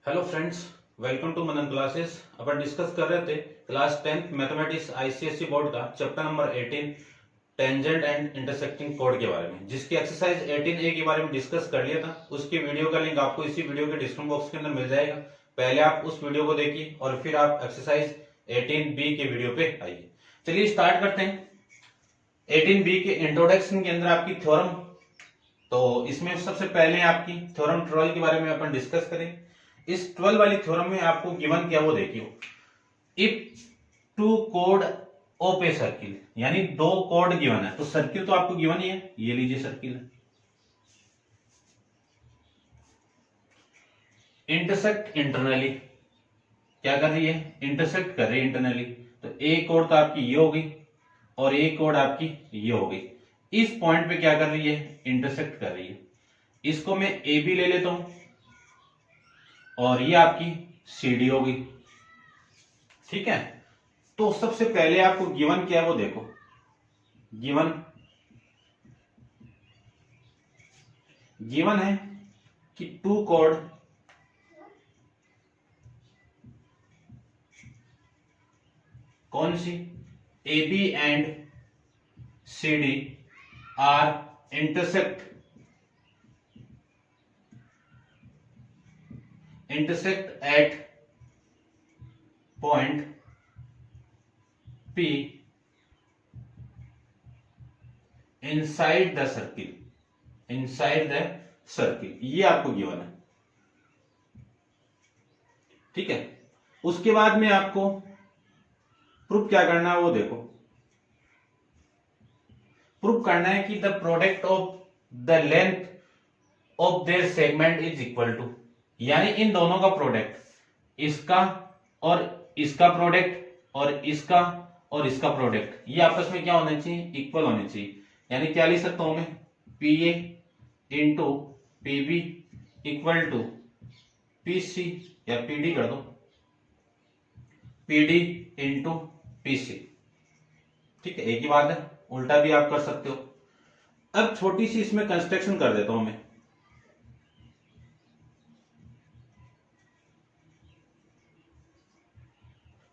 Hello friends, welcome to Manan classes. अपन discuss कर रहे थे class 10th mathematics ICSE board का chapter number 18 tangent and intersecting कोड के बारे में, जिसकी एक्सरसाइज 18A के बारे में डिस्कस कर लिया था। उसकी वीडियो का लिंक आपको इसी वीडियो के डिस्क्रिप्शन बॉक्स के अंदर मिल जाएगा। पहले आप उस वीडियो को देखिए और फिर आप एक्सरसाइज 18B के वीडियो पे आइए। चलिए स्टार्ट करते हैं। 18B के इंट्रोडक्शन के अंदर आपकी थ्योरम, तो इसमें सबसे पहले आपकी थ्योरम 12 के बारे में अपन डिस्कस करें। इस 12 वाली थ्योरम में आपको गिवन क्या वो देखिए, if two code of a circle, यानी दो कोड गिवन है, तो सर्किल तो आपको गिवन ही है, ये लीजिए सर्किल है। इंटरसेक्ट इंटरनली, क्या कर रही है, इंटरसेक्ट कर रही है इंटरनली, तो ए कोड तो आपकी ये होगी और ए कोड आपकी ये होगी। इस पॉइंट पे क्या कर रही है, इंटरसेक्ट कर रही है। इसको मैं ए बी ले लेता हूं और ये आपकी सीडी होगी, ठीक है। तो सबसे पहले आपको गिवन क्या है वो देखो। गिवन है कि टू कोड कौन सी, A B and C D are intersect at point P inside the circle, ये आपको गिवन है, ठीक है। उसके बाद में आपको प्रूफ क्या करना है वो देखो। प्रूफ करना है कि the product of the length of their segment is equal to, यानी इन दोनों का प्रोडक्ट, इसका और इसका प्रोडक्ट और इसका और इसका प्रोडक्ट, ये आपस में क्या होने चाहिए, इक्वल होने चाहिए। यानी क्या लिख सकता हूं मैं, P A into P B equal to P C, या पी डी कर दो, P D into P C, ठीक है। एक ही बात है, उल्टा भी आप कर सकते हो। अब छोटी सी इसमें कंस्ट्रक्शन कर देता हूं मैं।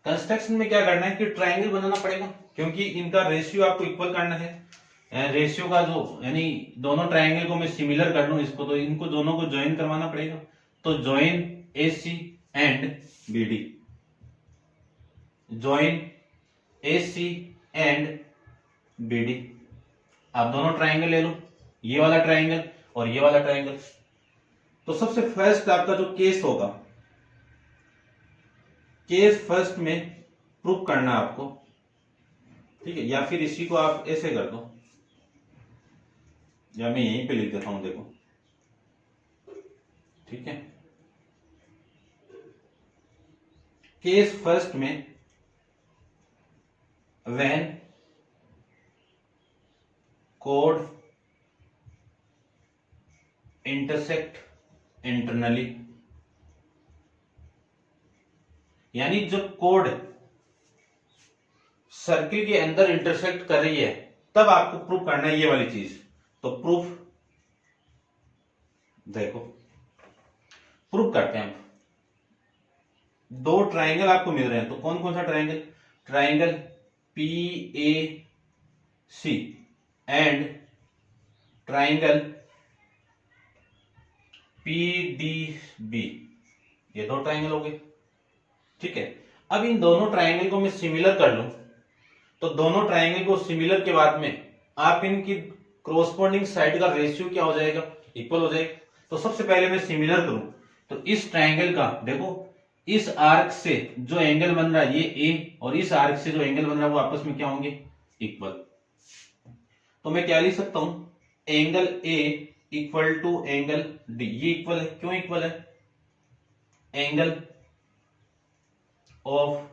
कंस्ट्रक्शन में क्या करना है कि ट्रायंगल बनाना पड़ेगा, क्योंकि इनका रेशियो आपको इक्वल करना है। रेशियो का जो, यानी दोनों ट्रायंगल को मैं सिमिलर कर लूं इसको, तो इनको दोनों को ज्वाइन करवाना पड़ेगा। तो join A C and B D, join A C and B D. आप दोनों ट्रायंगल ले लो, ये वाला ट्रायंगल और ये वाला ट्रायंगल। तो सबसे फर्स्ट आपका जो केस होगा, केस फर्स्ट में प्रूफ करना आपको, ठीक है। या फिर इसी को आप ऐसे कर दो, या मैं यहीं पे लिख देता हूं, देखो, ठीक है। केस फर्स्ट में व्हेन कोड इंटरसेक्ट इंटरनली, यानी जब कोड सर्किल के अंदर इंटरसेक्ट कर रही है, तब आपको प्रूफ करना है ये वाली चीज। तो प्रूफ देखो, प्रूफ करते हैं हम। दो ट्रायंगल आपको मिल रहे हैं, तो कौन कौन सा triangle, triangle P A C and triangle P D B, ये दो ट्रायंगल हो गए, ठीक है। अब इन दोनों ट्रायंगल को मैं सिमिलर कर लूं, तो दोनों ट्रायंगल को सिमिलर के बाद में आप इनकी क्रॉसपोंडिंग साइड का रेशियो क्या हो जाएगा, इक्वल हो जाएगा। तो सबसे पहले मैं सिमिलर करूं, तो इस ट्रायंगल का देखो, इस आर्क से जो एंगल बन रहा है ये ए, और इस आर्क से जो एंगल बन रहा है वो आपस में क्या होंगे, इक्वल। तो मैं क्या लिख सकता हूं, angle A equal to angle D, ये इक्वल है। क्यों इक्वल है, एंगल ऑफ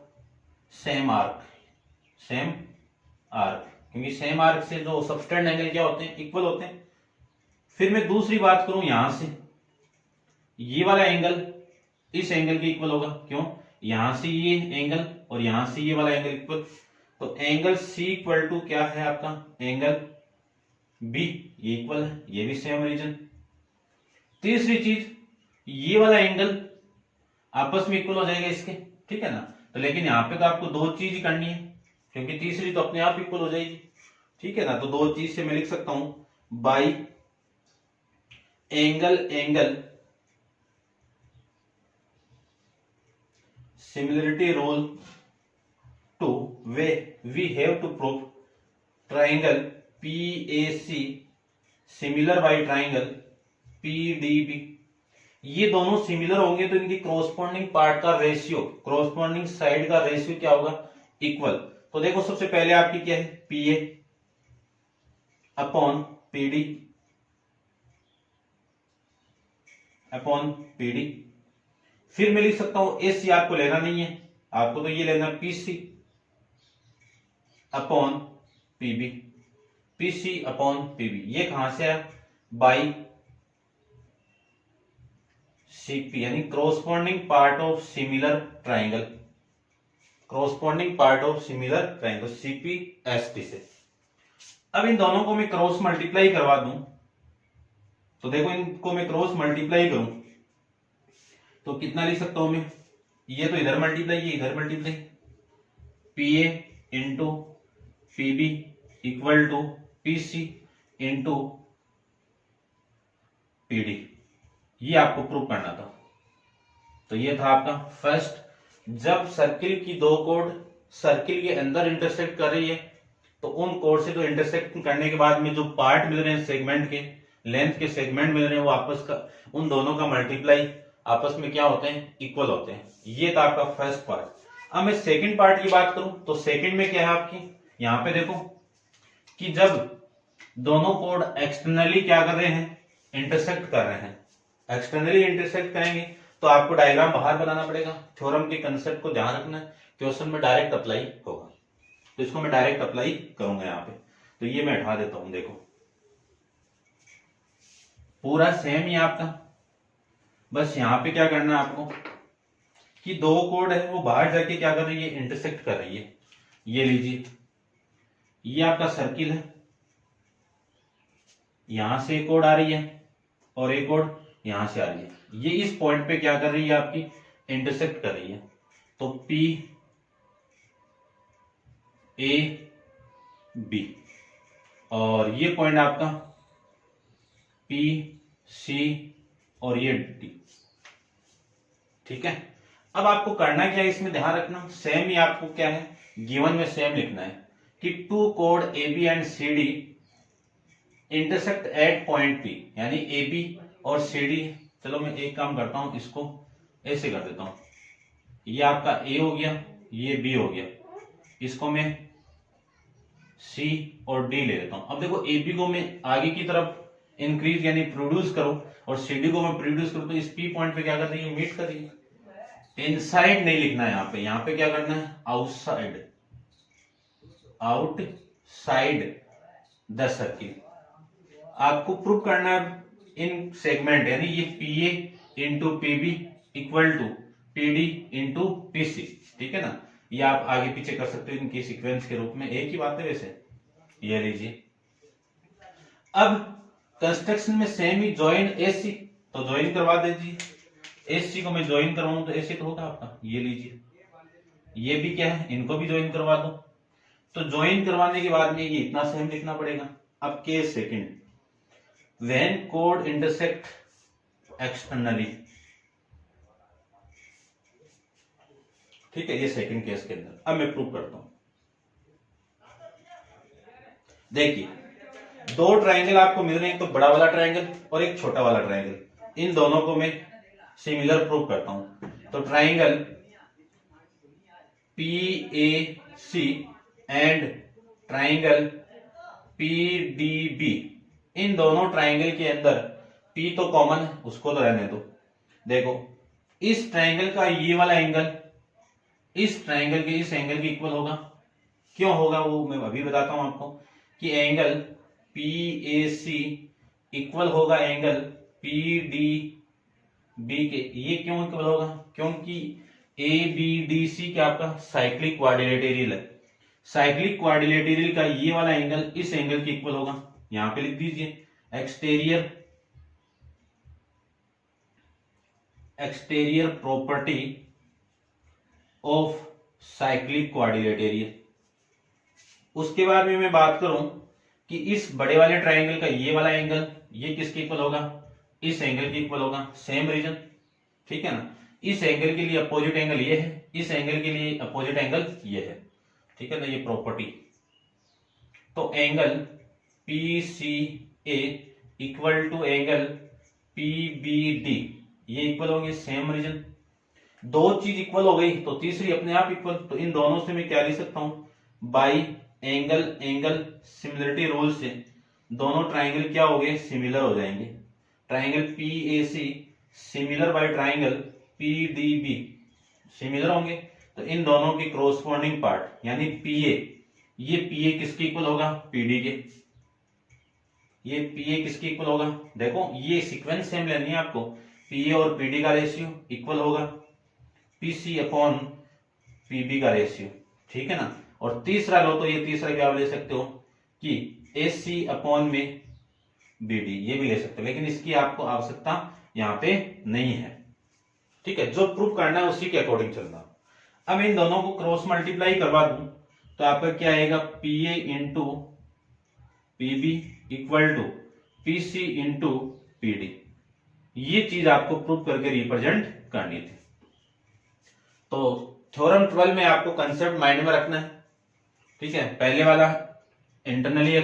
सेम आर्क, क्योंकि सेम आर्क से जो सबटेंड एंगल क्या होते हैं, इक्वल होते हैं। फिर मैं दूसरी बात करूं, यहां से ये वाला एंगल इस एंगल के इक्वल होगा, क्यों, यहां से ये एंगल और यहां से ये वाला एंगल इक्वल। तो एंगल सी इक्वल टू क्या है आपका, एंगल बी, ये इक्वल है, ये भी सेम रीजन। तीसरी चीज, ये वाला एंगल आपस में इक्वल हो जाएगा इसके, ठीक है ना। तो लेकिन यहाँ पे तो आपको दो चीज ही करनी है, क्योंकि तीसरी तो अपने आप इक्वल हो जाएगी, ठीक है ना। तो दो चीज से मैं लिख सकता हूं by angle angle similarity rule to way we have to prove triangle PAC similar by triangle PDB। ये दोनों सिमिलर होंगे तो इनकी क्रॉसपोंडिंग पार्ट का रेशियो, क्रॉसपोंडिंग साइड का रेशियो क्या होगा, इक्वल। तो देखो सबसे पहले आपकी क्या है, PA upon PD upon PD। फिर मैं लिख सकता हूं AC आपको लेना नहीं है, आपको तो ये लेना PC upon PB, PC upon PB। ये कहां से आया, बाई CP, यानी corresponding part of similar triangle, corresponding part of similar triangle CPST से। अब इन दोनों को मैं क्रॉस मल्टीप्लाई करवा दूं, तो देखो इनको मैं क्रॉस मल्टीप्लाई करूं तो कितना लिख सकता हूं मैं, ये तो इधर मल्टीप्लाई, ये इधर multiply, PA into PB equal to PC into PD। ये आपको प्रूव करना था। तो ये था आपका फर्स्ट, जब सर्किल की दो कोड सर्किल के अंदर इंटरसेक्ट कर रही है तो उन कोड से जो इंटरसेक्ट करने के बाद में जो पार्ट मिल रहे हैं सेगमेंट के, लेंथ के सेगमेंट मिल रहे हैं, वो आपस का उन दोनों का मल्टीप्लाई आपस में क्या होते हैं, इक्वल होते हैं। ये था आपका फर्स्ट पार्ट। अब मैं सेकंड पार्ट की बात करूं तो सेकंड में क्या है आपकी, यहां पे देखो कि जब दोनों कोड एक्सटर्नली क्या कर रहे हैं, इंटरसेक्ट कर रहे हैं, एक्सटर्नली इंटरसेक्ट करेंगे तो आपको डायग्राम बाहर बनाना पड़ेगा। थ्योरम के कंसेप्ट को ध्यान रखना है, क्वेश्चन में डायरेक्ट अप्लाई होगा, तो इसको मैं डायरेक्ट अप्लाई करूंगा यहाँ पे। तो ये मैं हटा देता हूं, देखो पूरा सेम ही आपका, बस यहाँ पे क्या करना है आपको कि दो कोड है वो बाहर जाके क्या कर रही है, इंटरसेक्ट कर रही है। ये लीजिए, ये आपका सर्किल है, यहां से एक कोड आ रही है और एक कोड यहां से आ रही है, ये इस पॉइंट पे क्या कर रही है, आपकी इंटरसेक्ट कर रही है। तो PAB और ये पॉइंट आपका PC और ये D, ठीक है। अब आपको करना क्या है, इसमें ध्यान रखना, सेम ही आपको क्या है, गिवन में सेम लिखना है कि टू कोड AB and CD intersect at point P, यानी AB और CD। चलो मैं एक काम करता हूं, इसको ऐसे कर देता हूं, ये आपका A हो गया, ये B हो गया, इसको मैं C और D ले लेता हूं। अब देखो AB को मैं आगे की तरफ इंक्रीज यानी प्रोड्यूस करूं और CD को मैं प्रोड्यूस करूं, तो इस P पॉइंट पे क्या कर रही है, मीट कर रही है। इनसाइड नहीं लिखना है यहाँ पे क्या करना है, आउटसाइड, आउटसाइड द सर्किल। आपको प्रूव करना है इन सेगमेंट, यानी ये PA into PB equal to PD into PC, ठीक है ना। ये आप आगे पीछे कर सकते हो इनके सीक्वेंस के रूप में, एक ही बात है वैसे। ये लीजिए, अब कंस्ट्रक्शन में सेम ही ज्वाइन AC, तो ज्वाइन करवा दीजिए। AC को मैं ज्वाइन करवाऊं तो ऐसे तो होगा आपका, ये लीजिए, ये भी क्या है, इनको भी ज्वाइन करवा दो। तो ज्वाइन करवाने के बाद में ये इतना सेम लिखना पड़ेगा। अब case second, when code intersect externally, ठीक है, ये सेकंड केस के अंदर। अब मैं प्रूव करता हूं, देखिए दो ट्राइंगल आपको मिल रहे हैं, तो बड़ा वाला ट्राइंगल और एक छोटा वाला ट्राइंगल, इन दोनों को मैं सिमिलर प्रूव करता हूं। तो triangle PAC and triangle PDB, इन दोनों ट्राइंगल के अंदर P तो कॉमन है, उसको तो रहने दो। देखो इस ट्राइंगल का ये वाला एंगल इस ट्राइंगल के इस एंगल के इक्वल होगा। क्यों होगा वो मैं अभी बताता हूं आपको, कि एंगल PAC इक्वल होगा एंगल PDB के। ये क्यों इक्वल होगा, क्योंकि ABDC क्या आपका साइक्लिक क्वाड्रिलेटरल है। साइक्लिक क्वाड्रिलेटरल का ये वाला एंगल इस एंगल के इक्वल होगा। यहां पे लिख दीजिए exterior exterior property of cyclic quadrilateral. उसके बाद में मैं बात करूं कि इस बड़े वाले ट्राइंगल का ये वाला एंगल ये किसके इक्वल होगा, इस एंगल के इक्वल होगा, सेम रीजन, ठीक है ना। इस एंगल के लिए अपोजिट एंगल ये है, इस एंगल के लिए अपोजिट एंगल ये है, ठीक है ना, ये प्रॉपर्टी। तो angle PCA equal to angle PBD ये इक्वल होंगे, सेम रीजन। दो चीज इक्वल हो गई तो तीसरी अपने आप इक्वल। तो इन दोनों से मैं क्या लिख सकता हूं, by angle angle similarity rule से दोनों ट्राइंगल क्या हो गए, सिमिलर हो जाएंगे। Triangle PAC similar by triangle PDB similar होंगे। तो इन दोनों के क्रॉसपोंडिंग पार्ट यानी PA, ये PA किसके इक्वल होगा, PD के। ये PA किसके इक्वल होगा, देखो ये सीक्वेंस सेम लेनी है आपको। PA और PD का रेशियो इक्वल होगा PC अपॉन PB का रेशियो, ठीक है ना। और तीसरा लो तो ये तीसरा क्या ले सकते हो कि AC अपॉन में BD ये भी ले सकते हो, लेकिन इसकी आपको आवश्यकता यहां पे नहीं है, ठीक है। जो प्रूफ करना है उसी के अकॉर्डिंग चलना। अब इन दोनों को क्रॉस मल्टीप्लाई करवा दूं तो आपका क्या आएगा, PA into PB equal to PC into PD। ये चीज आपको प्रूफ करके रिप्रेजेंट करनी थी। तो थ्योरम 12 में आपको कंसेप्ट माइंड में रखना है, ठीक है। पहले वाला इंटरनली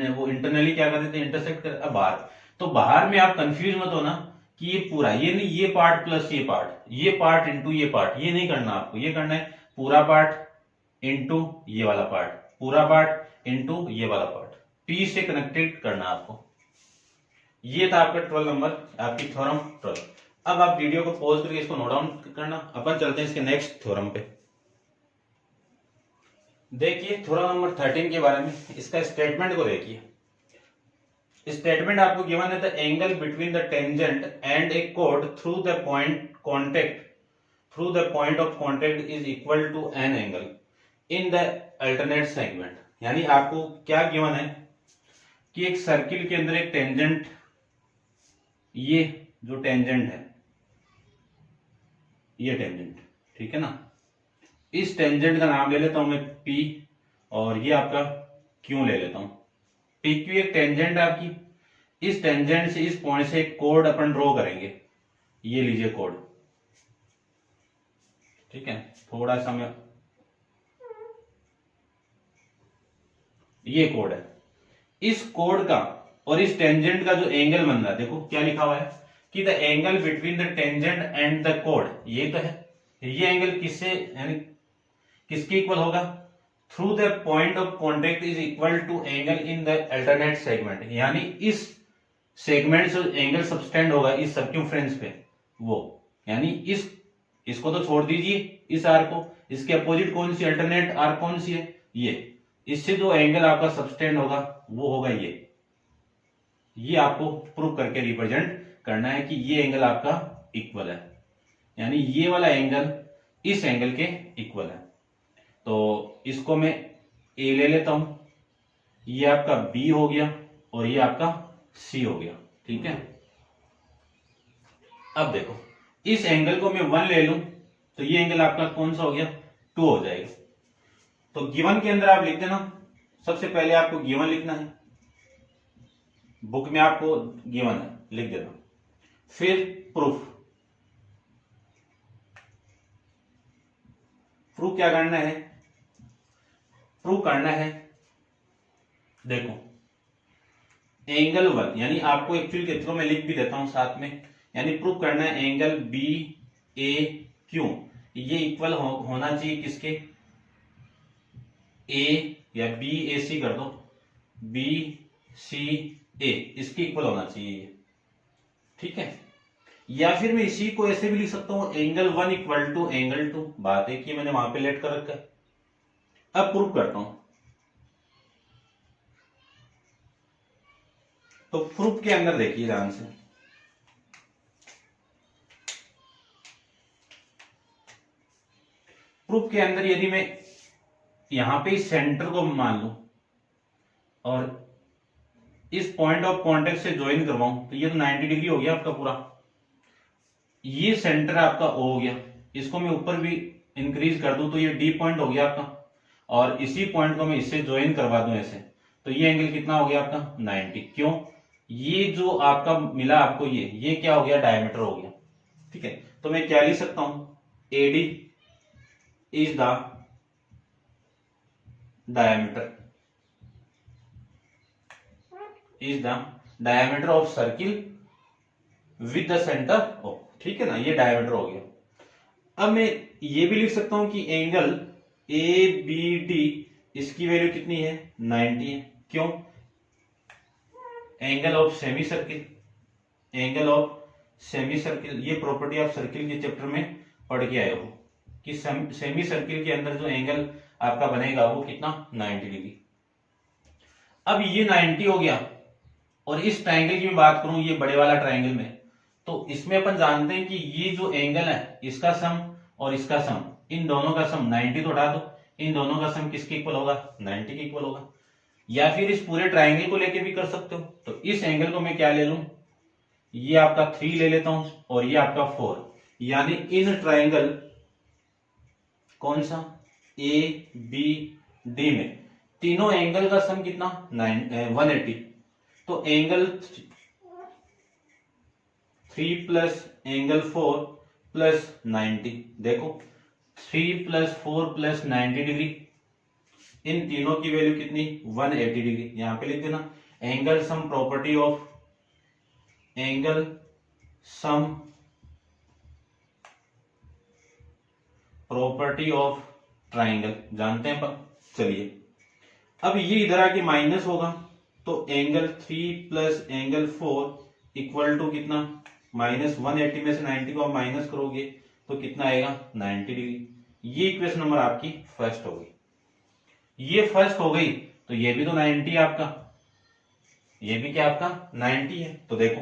वो इंटरनली क्या करते थे, इंटरसेक्ट कर। अब बाहर, तो बाहर में आप कंफ्यूज मत होना कि ये पूरा, ये नहीं, ये पार्ट प्लस ये पार्ट इंटू ये पार्ट, ये नहीं करना आपको। ये करना है पूरा पार्ट इंटू ये वाला पार्ट, पूरा पार्ट इंटू ये वाला पार्ट, P से कनेक्टेड करना आपको। ये था आपका 12 नंबर, आपकी थ्योरम 12। अब आप वीडियो को पॉज करके इसको नोट डाउन करना। अपन चलते हैं इसके नेक्स्ट थ्योरम पे। देखिए थ्योरम नंबर 13 के बारे में, इसका स्टेटमेंट को देखिए। स्टेटमेंट आपको गिवन है, the angle between the tangent and a कोड through the point of contact is equal to an angle in the alternate segment. यानी आपको क्या गिवन है कि एक सर्किल के अंदर एक टेंजेंट, ये जो टेंजेंट है ये टेंजेंट, ठीक है ना। इस टेंजेंट का नाम ले लेता हूं मैं P और ये आपका Q ले लेता हूं। PQ एक टेंजेंट है आपकी। इस टेंजेंट से इस पॉइंट से एक कोड अपन ड्रॉ करेंगे, ये लीजिए कोड, ठीक है। थोड़ा सा मैं, ये कोड है। इस कोड का और इस टेंजेंट का जो एंगल बन रहा है, देखो क्या लिखा हुआ है कि the angle between the tangent and the code, ये तो है। ये एंगल किससे यानी किसके इक्वल होगा, through the point of contact is equal to angle in the alternate segment. यानी इस सेगमेंट से एंगल सबस्टेंड होगा इस सर्कम्फ्रेंस पे वो, यानी इसको तो छोड़ दीजिए, इस आर को, इसके अपोजिट कौन सी अल्टरनेट आर कौन सी है, ये। इससे जो एंगल आपका सबस्टेंड होगा वो होगा ये आपको प्रूव करके रिप्रेजेंट करना है कि ये एंगल आपका इक्वल है, यानी ये वाला एंगल इस एंगल के इक्वल है। तो इसको मैं A ले लेता हूं, ये आपका B हो गया और ये आपका C हो गया, ठीक है। अब देखो इस एंगल को मैं 1 ले लूं तो ये एंगल आपका कौन सा हो गया, 2 हो जाएगा। तो गिवन के अंदर आप लिख देना, सबसे पहले आपको गिवन लिखना है, बुक में आपको गिवन है लिख देना। फिर प्रूफ क्या करना है, प्रूव करना है, देखो एंगल 1, यानी आपको एक्चुअली के थ्रू मैं लिख भी देता हूं साथ में, यानी प्रूव करना है एंगल BAQ ये इक्वल होना चाहिए किसके, A या BAC कर दो, BCA इसके इक्वल होना चाहिए, ठीक है। या फिर मैं इसी को ऐसे भी लिख सकता हूं, एंगल 1 इक्वल टू एंगल 2, बात है कि मैंने वहां पे लेट कर रखा है। अब प्रूव करता हूं, तो प्रूफ के अंदर देखिए ध्यान से, प्रूफ के अंदर यदि मैं यहां पे इस सेंटर को मान लूं और इस पॉइंट ऑफ कॉन्टेक्ट से ज्वाइन करवाऊं तो ये तो 90 डिग्री हो गया आपका पूरा। ये सेंटर आपका O हो गया, इसको मैं ऊपर भी इंक्रीज कर दूं तो ये D पॉइंट हो गया आपका, और इसी पॉइंट को मैं इससे ज्वाइन करवा दूं ऐसे, तो ये एंगल कितना हो गया आपका 90। क्यों? ये जो आपका मिला आपको ये क्या हो गया, डायमीटर हो गया। ठीक है, तो मैं क्या लिख सकता हूं, AD is the diameter, is the diameter of circle with the centre O। ठीक है ना, ये डायमीटर हो गया। अब मैं ये भी लिख सकता हूं कि एंगल ABD इसकी वैल्यू कितनी है, 90 है। क्यों? Angle of semi circle, angle of semi circle, ये प्रॉपर्टी आप सर्किल के चैप्टर में पढ़ के आए हो कि सेमी सर्किल के अंदर जो एंगल आपका बनेगा वो कितना, 90 डिग्री। अब ये 90 हो गया, और इस ट्रायंगल की मैं बात करूं, ये बड़े वाला ट्रायंगल में, तो इसमें अपन जानते हैं कि ये जो एंगल है इसका सम और इसका सम, इन दोनों का सम 90 तो उठा दो, इन दोनों का सम किसके इक्वल होगा, 90 के इक्वल होगा। या फिर इस पूरे ट्रायंगल को लेके भी कर सकते हो, तो इस एंगल को मैं क्या ले लूं, ये आपका 3 ले लेता हूं और ये आपका 4, यानी इन ट्रायंगल कौन सा ABD में तीनों एंगल का सम कितना 180। तो एंगल 3 प्लस एंगल 4 प्लस 90, देखो 3 प्लस 4 प्लस 90 डिग्री, इन तीनों की वैल्यू कितनी 180 डिग्री। यहां पे लिख देना angle sum property of, angle sum property of triangle जानते हैं पर। चलिए अब ये इधर आके माइनस होगा, तो angle 3 plus angle 4 equal to कितना, माइनस 180 में से 90 को आप माइनस करोगे तो कितना आएगा 90 डिग्री। ये इक्वेशन नंबर आपकी फर्स्ट हो गई। ये फर्स्ट हो गई तो ये भी तो 90 है आपका, ये भी क्या आपका 90 है। तो देखो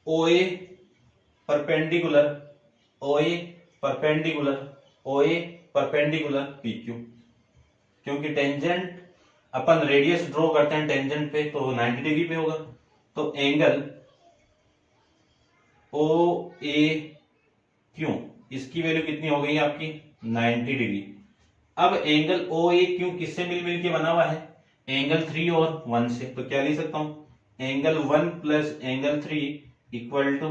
OA perpendicular, OA perpendicular, OA perpendicular PQ, क्योंकि टेंजेंट अपन रेडियस ड्रॉ करते हैं टेंजेंट पे तो 90 डिग्री पे होगा। तो एंगल OAQ इसकी वैल्यू कितनी हो गई आपकी 90 डिग्री। अब एंगल OAQ किससे मिल के बना हुआ है, एंगल 3 और 1 से, तो क्या लिख सकता हूं angle 1 plus angle 3 equal to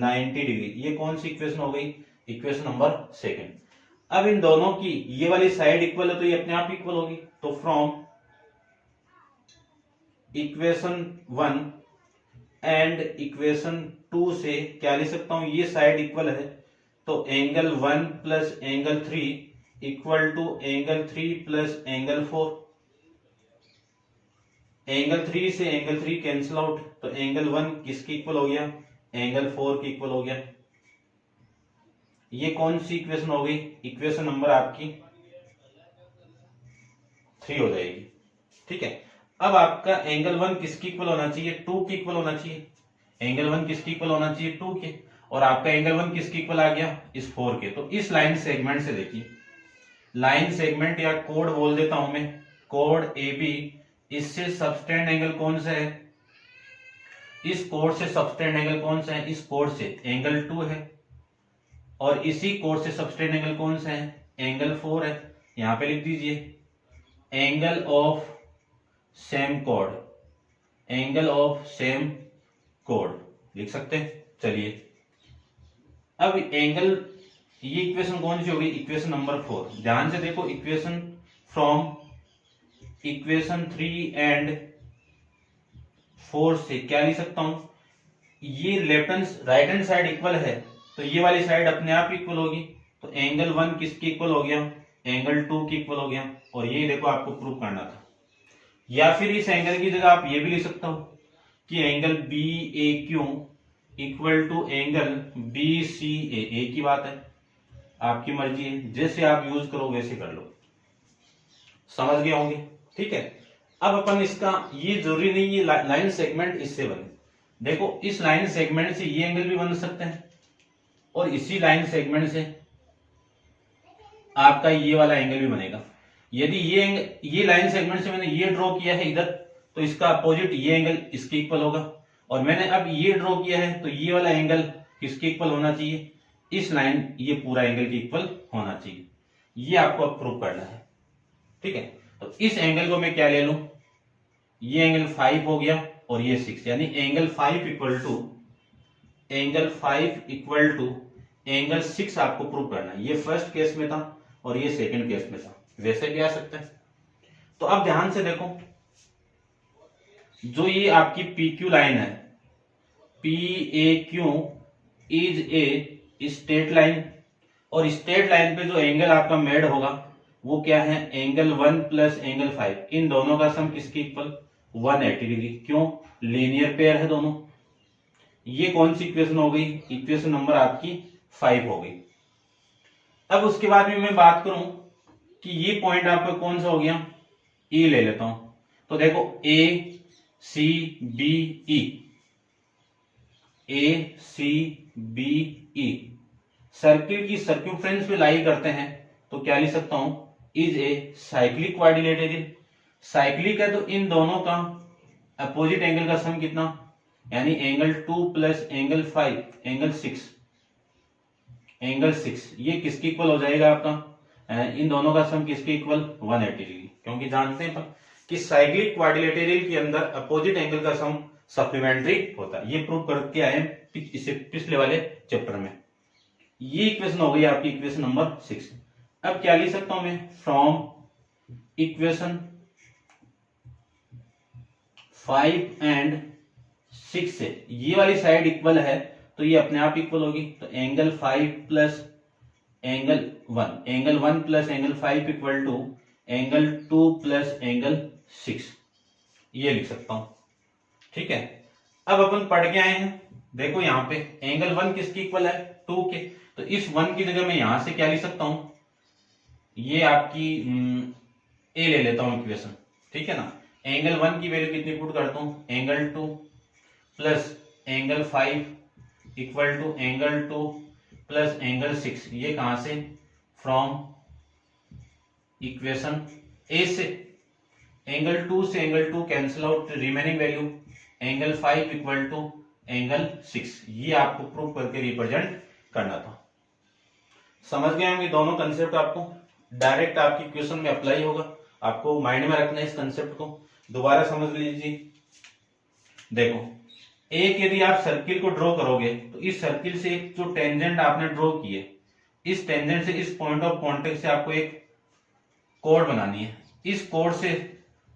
90 degree. ये कौन सी इक्वेशन हो गई, इक्वेशन नंबर सेकंड। अब इन दोनों की ये वाली साइड इक्वल है तो ये अपने आप इक्वल होगी, तो फ्रॉम इक्वेशन 1 एंड इक्वेशन 2 से क्या लिख सकता हूं, ये साइड इक्वल है तो angle 1 plus angle 3 equal to angle 3 plus angle 4। Angle 3 से एंगल 3 कैंसिल आउट, तो एंगल 1 किसकी इक्वल हो गया, एंगल 4 की इक्वल हो गया। ये कौन सी इक्वेशन हो गई, इक्वेशन नंबर आपकी 3 हो जाएगी। ठीक है, अब आपका एंगल 1 किसकी इक्वल होना चाहिए, 2 की इक्वल होना चाहिए। एंगल 1 किसकी इक्वल होना चाहिए 2 के, और आपका एंगल 1 किसकी इक्वल आ गया इस 4 के। तो इस लाइन सेगमेंट से देखिए, लाइन सेगमेंट या कोड बोल देता हूं मैं, कोड AB, इससे सबटेंड एंगल कौन सा है, इस कोड से सबटेंड एंगल कौन सा है, इस कोड से एंगल 2 है, और इसी कोड से सबटेंड एंगल कौन सा है, एंगल 4 है। यहां पे लिख दीजिए angle of same code, angle of same code लिख सकते हैं। चलिए अब एंगल, ये इक्वेशन कौन सी होगी, इक्वेशन नंबर 4। ध्यान से देखो इक्वेशन फ्रॉम इक्वेशन 3 एंड 4 से क्या लिख सकता हूं, ये left hand right hand side equal है तो ये वाली साइड अपने आप इक्वल होगी, तो एंगल 1 किसकी इक्वल हो गया, एंगल 2 की इक्वल हो गया। और ये देखो आपको प्रूव करना था। या फिर इस एंगल की जगह आप ये भी लिख सकते हो कि angle BAQ equal to angle BCA, एक ही बात है, आपकी मर्जी है, जैसे आप यूज करो वैसे कर लो। समझ गए होंगे, ठीक है। अब अपन इसका, ये जरूरी नहीं ये लाइन सेगमेंट इससे बने, देखो इस लाइन सेगमेंट से ये एंगल भी बन सकते हैं और इसी लाइन सेगमेंट से आपका ये वाला एंगल भी बनेगा। यदि ये लाइन सेगमेंट से मैंने ये ड्रॉ किया है इधर, तो इसका अपोजिट ये एंगल इसके इक्वल होगा, और मैंने अब ये ड्रॉ किया है, तो ये वाला एंगल किसके इक्वल होना चाहिए, इस लाइन, ये पूरा एंगल के इक्वल होना चाहिए। ये आपको अब प्रूव करना है, ठीक है। तो इस एंगल को मैं क्या ले लूं, ये एंगल 5 हो गया और ये 6, यानी एंगल 5 इक्वल टू एंगल 6 आपको प्रूव करना है। ये फर्स्ट केस में था और ये सेकंड केस में था, वैसे भी आ सकता है। तो अब ध्यान से देखो, जो ये आपकी PQ लाइन है, PAQ is a straight line, और स्ट्रेट लाइन पे जो एंगल आपका मेड होगा वो क्या है, एंगल 1 प्लस एंगल 5, इन दोनों का सम किसके इक्वल, 180 डिग्री। क्यों, लीनियर पेयर है दोनों। ये कौन सी इक्वेशन हो गई, इक्वेशन नंबर आपकी 5 हो गई। अब उसके बाद में मैं बात करूं कि ये पॉइंट आपका कौन सा हो गया, E ले लेता हूं। तो देखो ACBE, सर्किल की सर्क्यूफ्रेंस पे लाई करते हैं, तो क्या लिख सकता हूं, is a cyclic quadrilateral. Cyclic है तो इन दोनों का अपोजिट एंगल का सम कितना, यानी एंगल 2 प्लस एंगल 5 एंगल 6, ये किसके इक्वल हो जाएगा आपका, इन दोनों का सम किसके इक्वल, 180 डिग्री। क्योंकि जानते हैं कि साइक्लिक क्वाड्रिलेटरल के अंदर अपोजिट एंगल का सम सप्लीमेंट्री होता है। ये प्रूव करके आए इससे पिछले वाले चैप्टर में। ये इक्वेशन हो गई आपकी इक्वेशन नंबर 6। अब क्या लिख सकता हूं मैं, फ्रॉम इक्वेशन 5 एंड 6 से ये वाली साइड इक्वल है तो ये अपने आप इक्वल होगी। तो angle 5 plus angle 1 plus angle 5 equal to angle 2 plus angle 6, ये लिख सकता हूं, ठीक है। अब अपन पढ़ के आए हैं, देखो यहां पे एंगल 1 किसकी इक्वल है, 2 के। तो इस 1 की जगह मैं यहां से क्या लिख सकता हूं, ये आपकी ए ले लेता हूं इक्वेशन, ठीक है ना। एंगल 1 की वैल्यू कितनी पुट करता हूं, angle 2 plus angle 5 equal to angle 2 plus angle 6। ये कहां से, फ्रॉम इक्वेशन ए से। एंगल 2 से angle 2 cancel out, remaining value angle 5 equal to angle 6। ये आपको प्रूव करके रिप्रेजेंट करना था। समझ गए होंगे दोनों कंसेप्ट, आपको डायरेक्ट आपकी क्वेश्चन में अप्लाई होगा। आपको माइंड में रखना है इस कंसेप्ट को, दोबारा समझ लीजिए। देखो, एक यदि आप सर्किल को ड्रॉ करोगे तो इस सर्किल से एक जो टेंजेंट आपने ड्रॉ की है, इस टेंजेंट से इस पॉइंट ऑफ कांटेक्ट से आपको एक कोड बनानी है। इस कोड से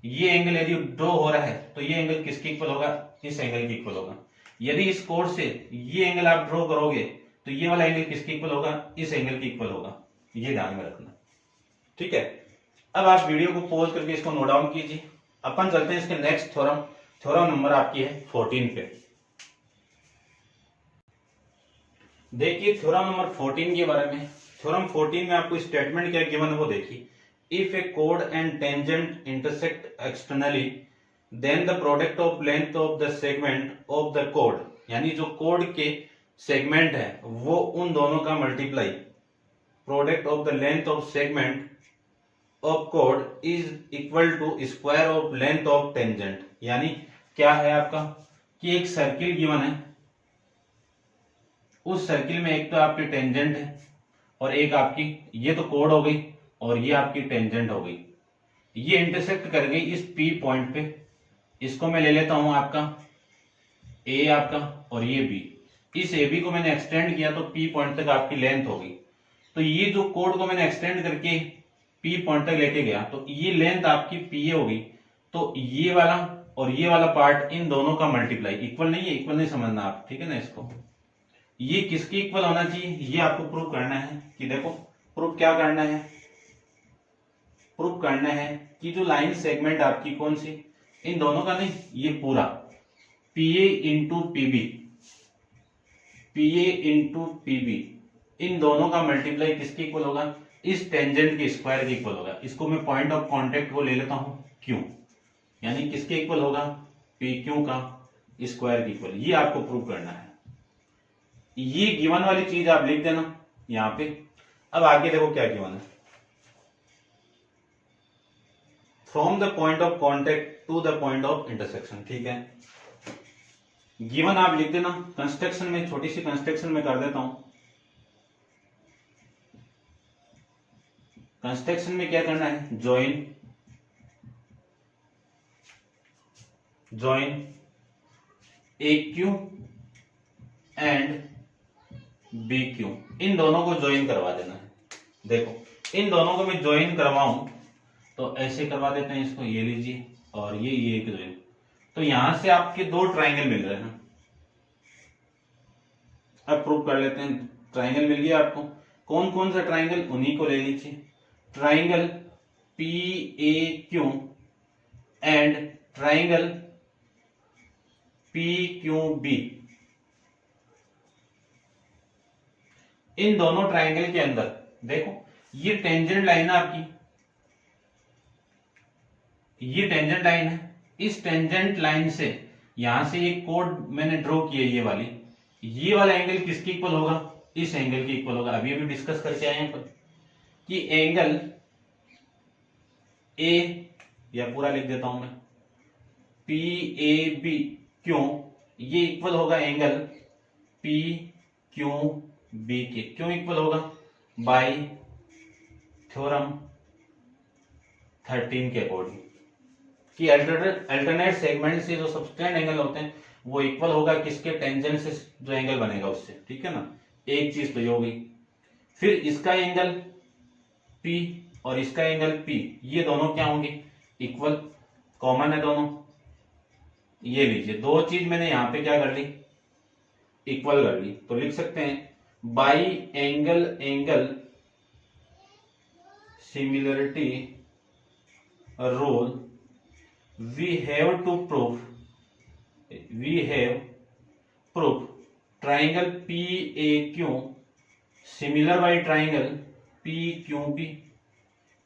ये एंगल यदि ड्रॉ हो रहा है तो ये एंगल किसके इक्वल होगा, इस एंगल के इक्वल होगा। यदि इस कोड से ये एंगल आप ड्रॉ करोगे तो ये वाला एंगल किसके इक्वल होगा, इस एंगल के इक्वल होगा। ये ध्यान में रखना, ठीक है। अब आप वीडियो को पॉज करके इसको नोट डाउन कीजिए। अपन चलते हैं इसके नेक्स्ट थ्योरम। थ्योरम नंबर आपकी है 14 पे। देखिए थ्योरम नंबर 14 के बारे में। थ्योरम 14 में आपको स्टेटमेंट क्या गिवन है वो देखिए। If A code and tangent intersect externally then the product of length of the segment of the code, यानी जो कोड के सेगमेंट है वो उन दोनों का multiply, product of the length of segment of कोड is equal to square of length of tangent. यानी क्या है आपका कि एक सर्किल गिवन है, उस सर्किल में एक तो आपकी टेंजेंट है और एक आपकी, ये तो कोड हो गई और ये आपकी टेंजेंट हो गई। ये इंटरसेक्ट कर गई इस P पॉइंट पे। इसको मैं ले लेता हूं आपका A आपका और ये B। इस AB को मैंने एक्सटेंड किया तो P पॉइंट तक आपकी लेंथ हो गई। तो ये जो कोड को मैंने एक्सटेंड करके P पॉइंट तक लेके गया तो ये लेंथ आपकी PA हो गई। तो ये वाला और ये वाला पार्ट, इन दोनों का मल्टीप्लाई, इक्वल नहीं है, इक्वल नहीं समझना आप, ठीक है ना। इसको ये किसके इक्वल होना चाहिए, ये आपको प्रूव करना है। कि देखो प्रूव क्या करना है, प्रूव करना है कि जो लाइन सेगमेंट आपकी कौन सी, इन दोनों का नहीं, ये पूरा PA इंटू PB, इन दोनों का मल्टीप्लाई किसके इक्वल होगा, इस टेंजेंट के स्क्वायर के इक्वल होगा। इसको मैं पॉइंट ऑफ कांटेक्ट को ले लेता हूं Q, यानी किसके इक्वल होगा, PQ का स्क्वायर के इक्वल। ये आपको प्रूव करना है। ये गिवन वाली चीज आप लिख देना यहां पे। अब आगे देखो क्या गिवन है, from the point of contact to the point of intersection, ठीक है। गिवन आप लिख देना। कंस्ट्रक्शन में छोटी सी कंस्ट्रक्शन में कर देता हूं। कंस्ट्रक्शन में क्या करना है, join A Q and B Q, इन दोनों को ज्वाइन करवा देना है। देखो इन दोनों को मैं ज्वाइन करवाऊं तो ऐसे करवा देते हैं इसको, ये लीजिए और ये एक ज्वाइन, तो यहां से आपके दो ट्राइंगल मिल रहे हैं। अब प्रूव कर लेते हैं। ट्राइंगल मिल गया आपको। कौन कौन सा ट्राइंगल, उन्हीं को ले लीजिए। Triangle P A Q and triangle P Q B, इन दोनों ट्राइंगल के अंदर देखो ये टेंजेंट लाइन है आपकी, ये टेंजेंट लाइन है। इस टेंजेंट लाइन से यहां से एक कोड मैंने ड्रॉ किया, ये वाली, ये वाला एंगल किसके इक्वल होगा, इस एंगल के इक्वल होगा। अभी डिस्कस करके आए हैं कि एंगल ए, या पूरा लिख देता हूं मैं, पी ए बी क्यों, ये इक्वल होगा एंगल पी क्यू बी के। क्यों इक्वल होगा, बाय थ्योरम 13 के अकॉर्डिंग कि अल्टरनेट सेगमेंट से जो सबटेंड एंगल होते हैं वो इक्वल होगा किसके, टेंजेंट से जो एंगल बनेगा उससे। ठीक है ना, एक चीज तो ये हो गई। फिर इसका एंगल P और इसका एंगल P, ये दोनों क्या होंगे, इक्वल, कॉमन है दोनों। ये लीजिए, दो चीज मैंने यहां पे क्या कर ली, इक्वल कर ली। तो लिख सकते हैं by angle similarity rule we have proof triangle PAQ similar by triangle PQB।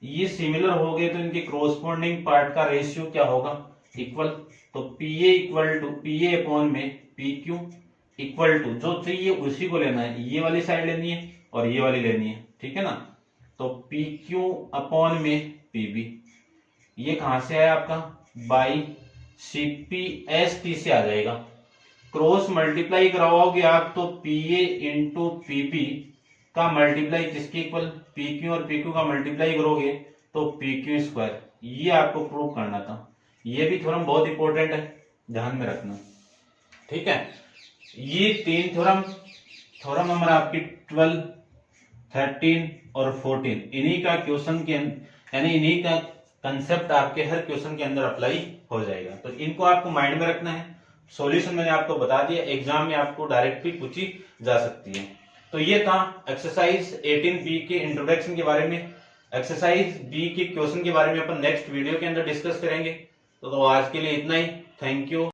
ये सिमिलर हो गए तो इनके कॉरस्पॉन्डिंग पार्ट का रेशियो क्या होगा, इक्वल। तो PA equal to PA upon में PQ इक्वल टू, जो चाहिए उसी को लेना है, ये वाली साइड लेनी है और ये वाली लेनी है। ठीक है ना, तो PQ अपॉन में PB, ये कहां से आया आपका, बाई CPST से आ जाएगा। क्रॉस मल्टीप्लाई करवाओगे आप तो PA इंटू PB का मल्टीप्लाई किसके इक्वल, PQ, और PQ का मल्टीप्लाई करोगे तो PQ स्क्वायर। ये आपको प्रूव करना था। ये भी थ्योरम बहुत इंपॉर्टेंट है, ध्यान में रखना। ठीक है, ये तीन थ्योरम नंबर आपकी 12, 13 और 14, इन्हीं का क्वेश्चन के यानी इन्हीं का कंसेप्ट आपके हर क्वेश्चन के अंदर अप्लाई हो जाएगा। तो इनको आपको माइंड में रखना है। सॉल्यूशन मैंने आपको बता दिया, एग्जाम में आपको डायरेक्ट भी पूछी जा सकती है। तो ये था एक्सरसाइज 18B के इंट्रोडक्शन के बारे में। एक्सरसाइज बी के क्वेश्चन के बारे में अपन नेक्स्ट वीडियो के अंदर डिस्कस करेंगे। तो आज के लिए इतना ही। Thank you.